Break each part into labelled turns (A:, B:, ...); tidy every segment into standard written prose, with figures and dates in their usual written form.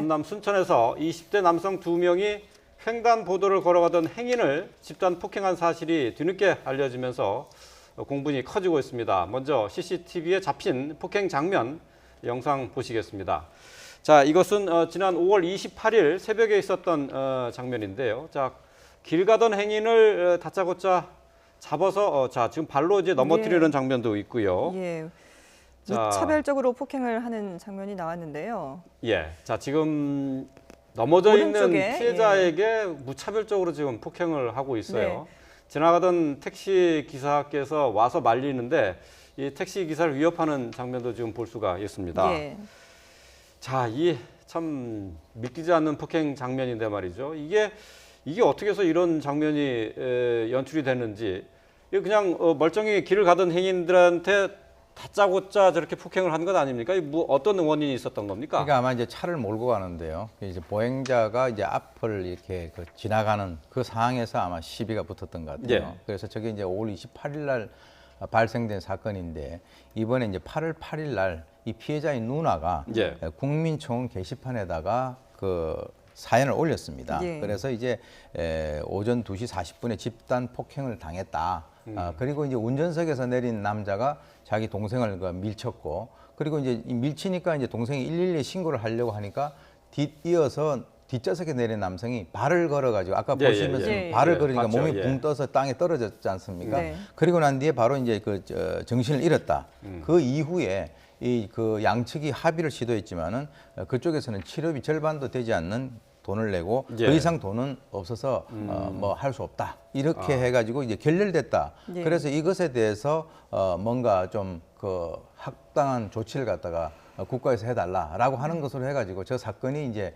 A: 전남 순천에서 20대 남성 2명이 횡단보도를 걸어가던 행인을 집단 폭행한 사실이 뒤늦게 알려지면서 공분이 커지고 있습니다. 먼저 CCTV에 잡힌 폭행 장면 영상 보시겠습니다. 자, 이것은 지난 5월 28일 새벽에 있었던 장면인데요. 자, 길 가던 행인을 다짜고짜 잡아서 지금 발로 이제 넘어뜨리는 장면도 있고요.
B: 예.
A: 자,
B: 무차별적으로 폭행을 하는 장면이 나왔는데요.
A: 예. 자, 지금 넘어져
B: 오른쪽에,
A: 있는 피해자에게 무차별적으로 지금 폭행을 하고 있어요.
B: 네.
A: 지나가던 택시 기사께서 와서 말리는데 이 택시 기사를 위협하는 장면도 지금 볼 수가 있습니다.
B: 예.
A: 자, 이 참 믿기지 않는 폭행 장면인데 말이죠. 이게 어떻게 해서 이런 장면이 연출이 됐는지, 이거 그냥 멀쩡히 길을 가던 행인들한테 다짜고짜 저렇게 폭행을 한 것 아닙니까? 뭐 어떤 원인이 있었던 겁니까?
C: 그러니까 아마 이제 차를 몰고 가는데요. 이제 보행자가 이제 앞을 이렇게 지나가는 그 상황에서 아마 시비가 붙었던 것 같아요.
A: 예.
C: 그래서 저게 이제 5월 28일 날 발생된 사건인데, 이번에 이제 8월 8일 날 이 피해자의 누나가
A: 예.
C: 국민청원 게시판에다가 그 사연을 올렸습니다.
B: 예.
C: 그래서 이제 오전 2시 40분에 집단 폭행을 당했다. 그리고 이제 운전석에서 내린 남자가 자기 동생을 밀쳤고, 그리고 이제 밀치니까 이제 동생이 112에 신고를 하려고 하니까 이어서 뒷좌석에 내린 남성이 발을 걸어가지고 아까
A: 예,
C: 보시면서
B: 예, 예.
C: 발을
A: 예,
C: 걸으니까
A: 봤죠.
C: 몸이
A: 예.
C: 붕 떠서 땅에 떨어졌지 않습니까?
B: 네.
C: 그리고 난 뒤에 바로 이제 정신을 잃었다. 그 이후에 그 양측이 합의를 시도했지만은 그쪽에서는 치료비 절반도 되지 않는 돈을 내고
A: 예.
C: 더 이상 돈은 없어서 뭐 할 수 없다. 이렇게 해가지고 이제 결렬됐다.
B: 예.
C: 그래서 이것에 대해서 뭔가 좀 그 합당한 조치를 갖다가 국가에서 해달라라고 하는 것으로 해가지고 저 사건이 이제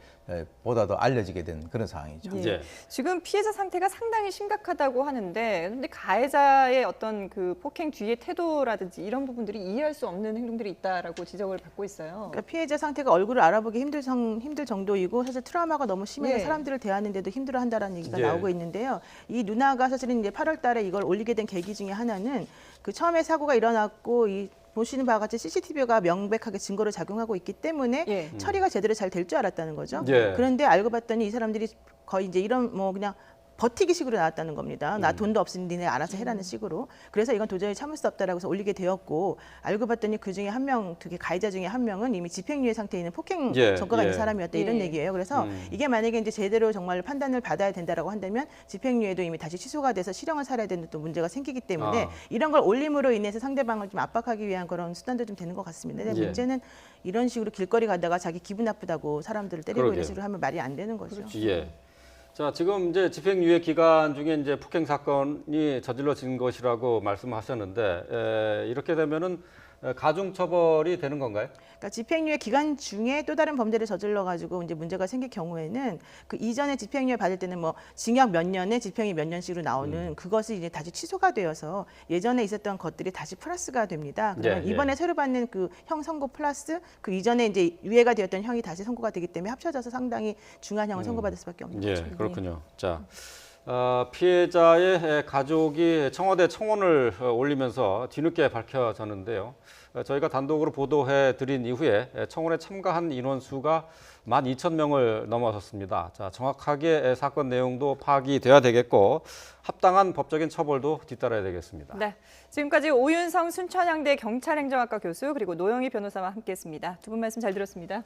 C: 보다 더 알려지게 된 그런 상황이죠.
B: 예.
A: 예.
B: 지금 피해자 상태가 상당히 심각하다고 하는데, 근데 가해자의 어떤 그 폭행 뒤의 태도라든지 이런 부분들이 이해할 수 없는 행동들이 있다라고 지적을 받고 있어요.
D: 그러니까 피해자 상태가 얼굴을 알아보기 힘들 정도이고, 사실 트라우마가 너무 심해서
B: 예.
D: 사람들을 대하는데도 힘들어한다라는 얘기가
A: 예.
D: 나오고 있는데요. 이 누나가 사실은 이제 8월달에 이걸 올리게 된 계기 중에 하나는 그 처음에 사고가 일어났고 이 보시는 바와 같이 CCTV가 명백하게 증거로 작용하고 있기 때문에
B: 예.
D: 처리가 제대로 잘 될 줄 알았다는 거죠.
A: 예.
D: 그런데 알고 봤더니 이 사람들이 거의 이제 이런 뭐 그냥 버티기 식으로 나왔다는 겁니다. 나 돈도 없으니 니네 알아서 해라는 식으로. 그래서 이건 도저히 참을 수 없다라고 해서 올리게 되었고, 알고 봤더니 그 중에 한 명, 두 개 가해자 중에 한 명은 이미 집행유예 상태에 있는 폭행
A: 예,
D: 전과가
A: 예.
D: 있는 사람이었다, 이런
B: 예.
D: 얘기예요. 그래서 이게 만약에 이제 제대로 정말 판단을 받아야 된다라고 한다면 집행유예도 이미 다시 취소가 돼서 실형을 살아야 되는 또 문제가 생기기 때문에 이런 걸 올림으로 인해서 상대방을 좀 압박하기 위한 그런 수단도 좀 되는 것 같습니다. 근데
A: 예.
D: 문제는 이런 식으로 길거리 가다가 자기 기분 나쁘다고 사람들을 때리고
A: 그러게요.
D: 이런 식으로 하면 말이 안 되는 거죠.
A: 예. 자, 지금 이제 집행유예 기간 중에 이제 폭행 사건이 저질러진 것이라고 말씀하셨는데, 이렇게 되면은 가중처벌이 되는 건가요?
D: 그러니까 집행유예 기간 중에 또 다른 범죄를 저질러 가지고 이제 문제가 생길 경우에는 그 이전에 집행유예 받을 때는 뭐 징역 몇 년에 집행이 몇 년씩으로 나오는 그것이 이제 다시 취소가 되어서 예전에 있었던 것들이 다시 플러스가 됩니다. 그러면
A: 예, 예.
D: 이번에 새로 받는 그 형 선고 플러스 그 이전에 이제 유예가 되었던 형이 다시 선고가 되기 때문에 합쳐져서 상당히 중한 형을 선고받을 수밖에 없는
A: 예,
D: 거죠.
A: 그렇군요. 자, 피해자의 가족이 청와대 청원을 올리면서 뒤늦게 밝혀졌는데요. 저희가 단독으로 보도해 드린 이후에 청원에 참가한 인원 수가 12,000명을 넘어섰습니다. 자, 정확하게 사건 내용도 파악이 돼야 되겠고 합당한 법적인 처벌도 뒤따라야 되겠습니다.
B: 네, 지금까지 오윤성 순천향대 경찰행정학과 교수 그리고 노영희 변호사와 함께했습니다. 두 분 말씀 잘 들었습니다.